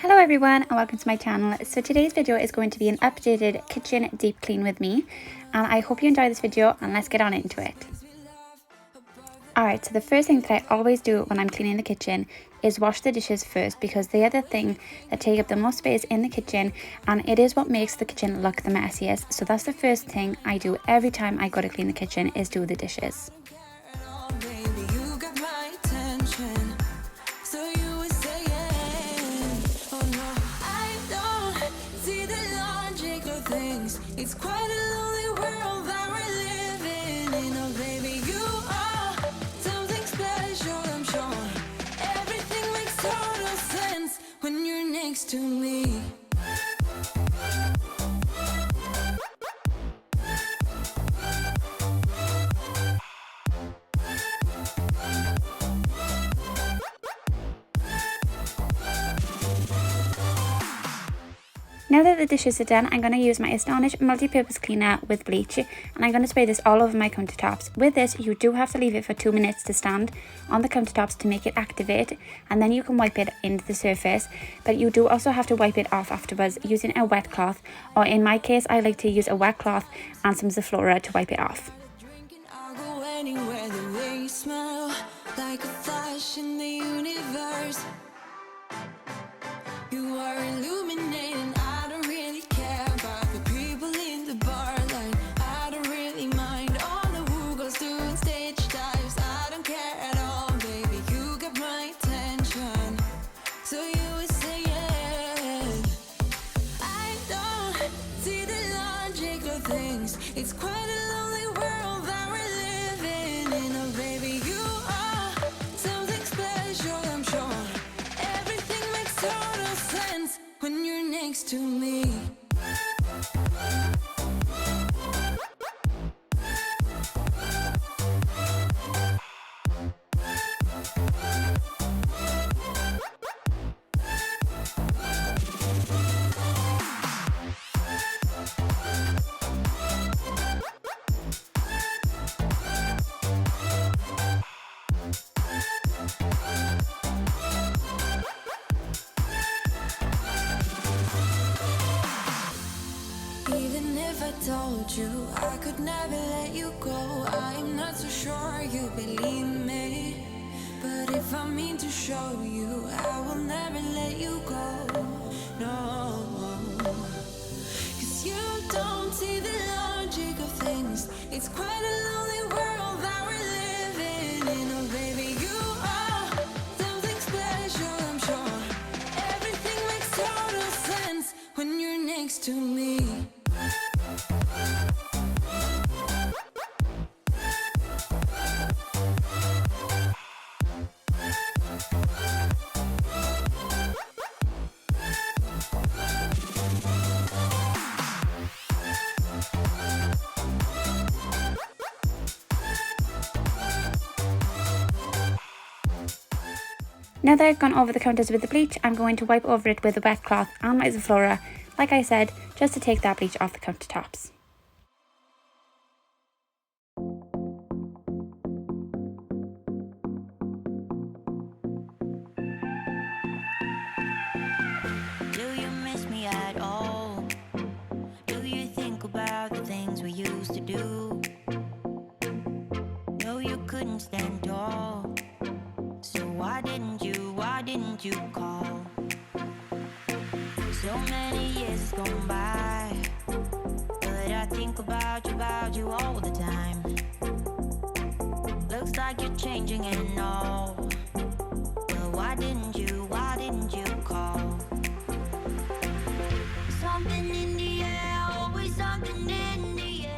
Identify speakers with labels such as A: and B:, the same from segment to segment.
A: Hello everyone and welcome to my channel. So today's video is going to be an updated kitchen deep clean with me, and I hope you enjoy this video and let's get on into it. Alright, so the first thing that I always do when I'm cleaning the kitchen is wash the dishes first, because they are the thing that take up the most space in the kitchen and it is what makes the kitchen look the messiest. So that's the first thing I do every time I go to clean the kitchen, is do the dishes.
B: It's quite a lonely world that we're living in. Oh baby, you are something special, I'm sure. Everything makes total sense when you're next to me.
A: Now that the dishes are done, I'm going to use my Astonish multi-purpose cleaner with bleach, and I'm going to spray this all over my countertops. With this, you do have to leave it for 2 minutes to stand on the countertops to make it activate, and then you can wipe it into the surface. But you do also have to wipe it off afterwards using a wet cloth, or in my case, I like to use a wet cloth and some Zaflora to wipe it off.
B: Like a flash in the universe, you are illuminating. I don't really care about the people in the bar line. I don't really mind all the who goes doing stage dives. I don't care at all, baby. You got my attention, so you would say yes. I don't see the logic of things. It's quite a lonely world that we're living in. Oh baby, you are something special, I'm sure. Everything makes total sense when you're next to me. Even if I told you I could never let you go, I'm not so sure you believe me. But if I mean to show you, I will never let you go. No, 'cause you don't see the logic of things. It's quite a lonely world that we're living in. Oh baby, you are something special, I'm sure. Everything makes total sense when you're next to me.
A: Now that I've gone over the counters with the bleach, I'm going to wipe over it with a wet cloth and my Zaflora, like I said, just to take that bleach off the countertops.
C: Do you miss me at all? Do you think about the things we used to do? No, you couldn't stand tall. So why didn't you call? So many years has gone by, but I think about you all the time. Looks like you're changing and all, but why didn't you call? Something in the air, always something in the air.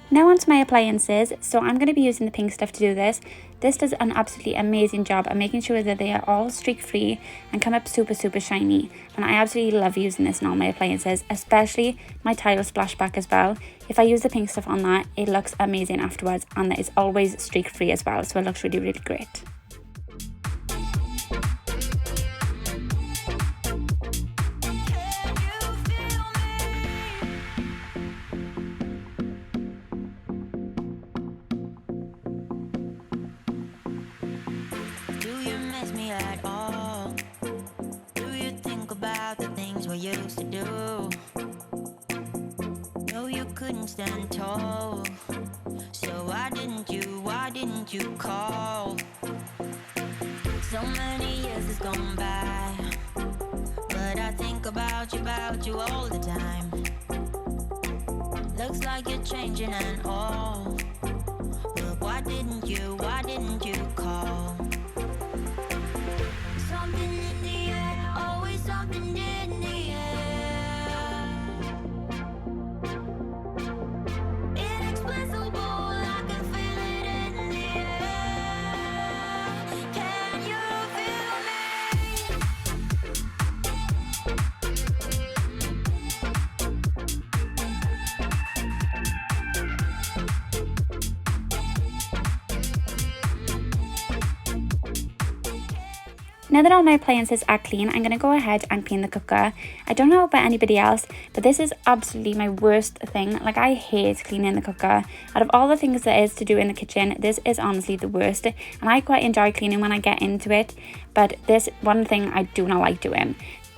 A: Now onto my appliances, so I'm going to be using the pink stuff to do this. This does an absolutely amazing job at making sure that they are all streak free and come up super shiny, and I absolutely love using this on all my appliances, especially my tile splashback as well. If I use the pink stuff on that, it looks amazing afterwards, and it's always streak free as well, so it looks really great.
C: Do you miss me at all? Do you think about used to do. No, you couldn't stand tall. So why didn't you call? So many years has gone by, but I think about you all the time. Looks like you're changing and all, but why didn't you call? Something in the air, always something in the air. Inexplicable, I can feel it in the air. Can you feel me?
A: Now that all my appliances are clean, I'm going to go ahead and clean the cooker. I don't know about anybody else, but this is absolutely my worst thing. Like, I hate cleaning the cooker. Out of all the things there is to do in the kitchen, this is honestly the worst. And I quite enjoy cleaning when I get into it, but this one thing I do not like doing.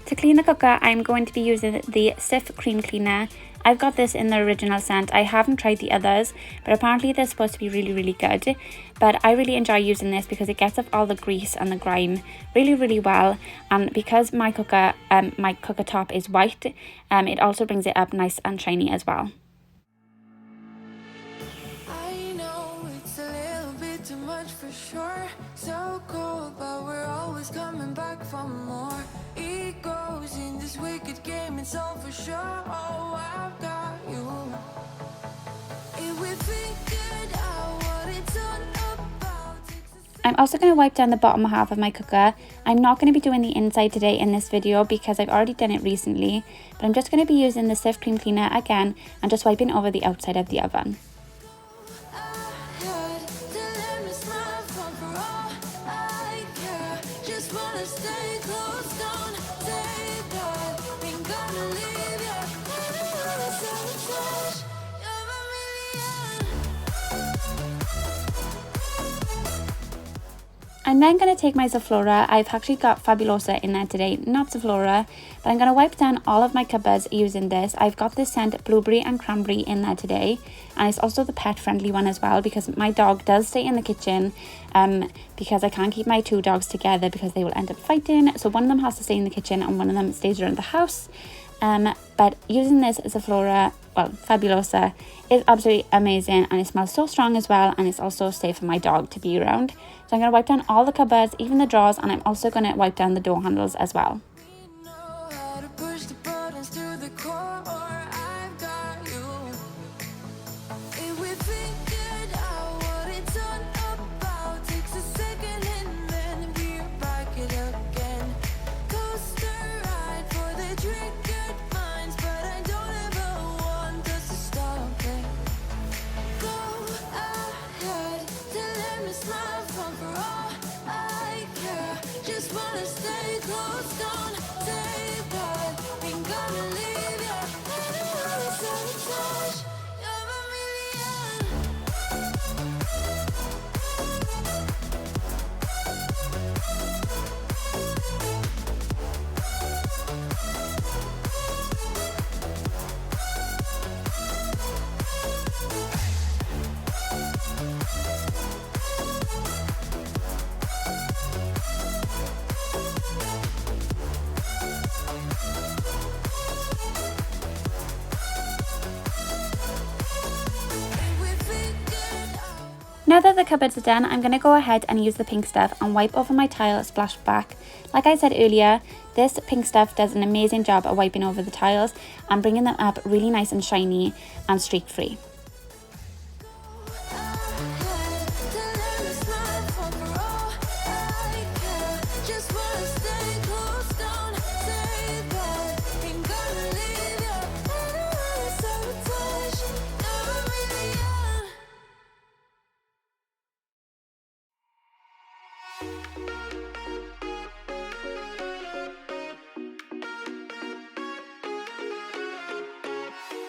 A: To clean the cooker, I'm going to be using the Cif Cream Cleaner. I've got this in the original scent. I haven't tried the others, but apparently they're supposed to be really, really good. But I really enjoy using this because it gets off all the grease and the grime really, really well. And because my cooker top is white, it also brings it up nice and shiny as well.
B: I know it's a little bit too much for sure. So cold, but we're always coming back for more. Egos in this wicked game, it's all for sure. Oh, I've got you. If we figured out what it's all about,
A: I'm also going to wipe down the bottom half of my cooker. I'm not going to be doing the inside today in this video because I've already done it recently, but I'm just going to be using the Cif Cream Cleaner again and just wiping over the outside of the oven. I'm then going to take my Zoflora. I've actually got Fabulosa in there today, not Zoflora, but I'm going to wipe down all of my cupboards using this. I've got this scent blueberry and cranberry in there today, and it's also the pet friendly one as well because my dog does stay in the kitchen because I can't keep my two dogs together because they will end up fighting. So one of them has to stay in the kitchen and one of them stays around the house. But using this Zoflora, well, Fabulosa, is absolutely amazing, and it smells so strong as well, and it's also safe for my dog to be around. So I'm going to wipe down all the cupboards, even the drawers, and I'm also going to wipe down the door handles as well. Now that the cupboards are done, I'm going to go ahead and use the pink stuff and wipe over my tile splashback. Like I said earlier, this pink stuff does an amazing job at wiping over the tiles and bringing them up really nice and shiny and streak free.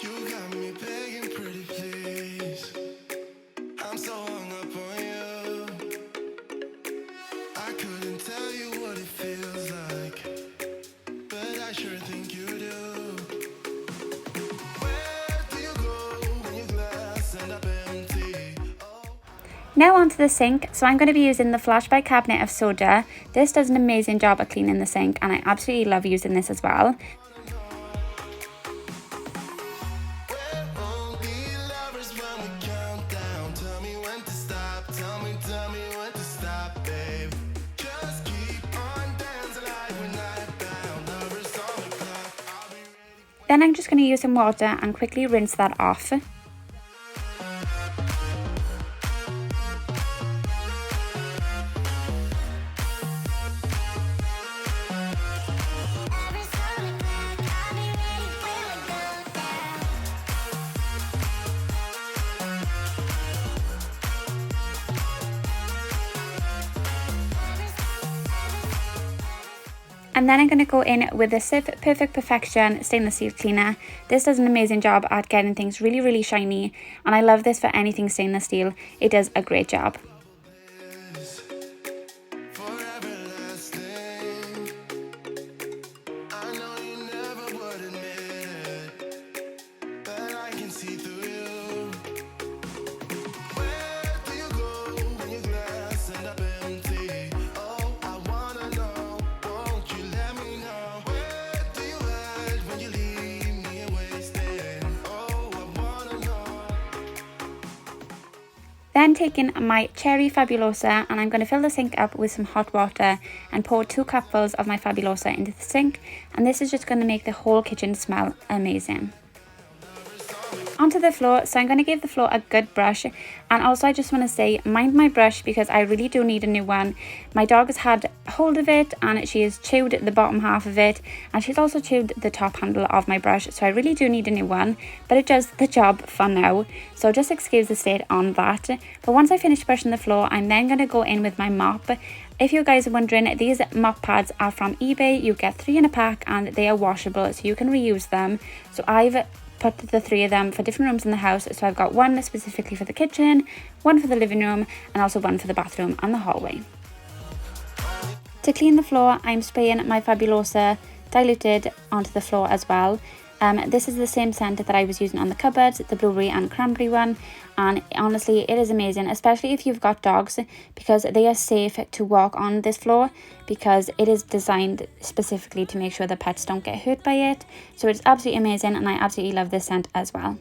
B: You got me begging, pretty please.
A: Now onto the sink. So I'm going to be using the Flash bicarbonate of soda. This does an amazing job at cleaning the sink and I absolutely love using this as well. Then I'm just going to use some water and quickly rinse that off. And then I'm going to go in with the Cif Perfect Perfection Stainless Steel Cleaner. This does an amazing job at getting things really, really shiny. And I love this for anything stainless steel. It does a great job. Then taking my Cherry Fabulosa and I'm going to fill the sink up with some hot water and pour 2 cupfuls of my Fabulosa into the sink, and this is just going to make the whole kitchen smell amazing. Onto the floor, so I'm going to give the floor a good brush, and also I just want to say mind my brush because I really do need a new one. My dog has had hold of it and she has chewed the bottom half of it, and she's also chewed the top handle of my brush, so I really do need a new one, but it does the job for now, so just excuse the state on that. But once I finish brushing the floor, I'm then going to go in with my mop. If you guys are wondering, these mop pads are from eBay. You get 3 in a pack and they are washable, so you can reuse them. So I've put the 3 of them for different rooms in the house. So I've got one specifically for the kitchen, one for the living room, and also one for the bathroom and the hallway. To clean the floor, I'm spraying my Fabulosa diluted onto the floor as well. This is the same scent that I was using on the cupboards, the blueberry and cranberry one, and honestly it is amazing, especially if you've got dogs, because they are safe to walk on this floor because it is designed specifically to make sure the pets don't get hurt by it. So it's absolutely amazing and I absolutely love this scent as well.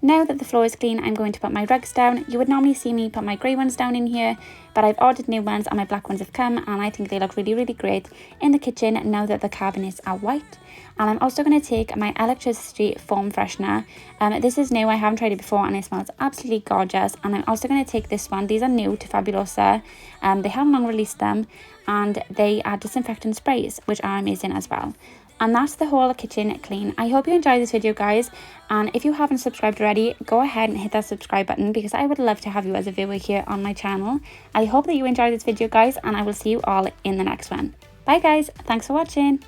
A: Now that the floor is clean, I'm going to put my rugs down. You would normally see me put my grey ones down in here, but I've ordered new ones and my black ones have come, and I think they look really, really great in the kitchen now that the cabinets are white. And I'm also going to take my electricity foam freshener. This is new, I haven't tried it before and it smells absolutely gorgeous. And I'm also going to take this one. These are new to Fabulosa. They haven't long released them, and they are disinfectant sprays, which are amazing as well. And that's the whole kitchen clean. I hope you enjoyed this video, guys, and if you haven't subscribed already, go ahead and hit that subscribe button because I would love to have you as a viewer here on my channel. I hope that you enjoyed this video, guys, and I will see you all in the next one. Bye guys, thanks for watching.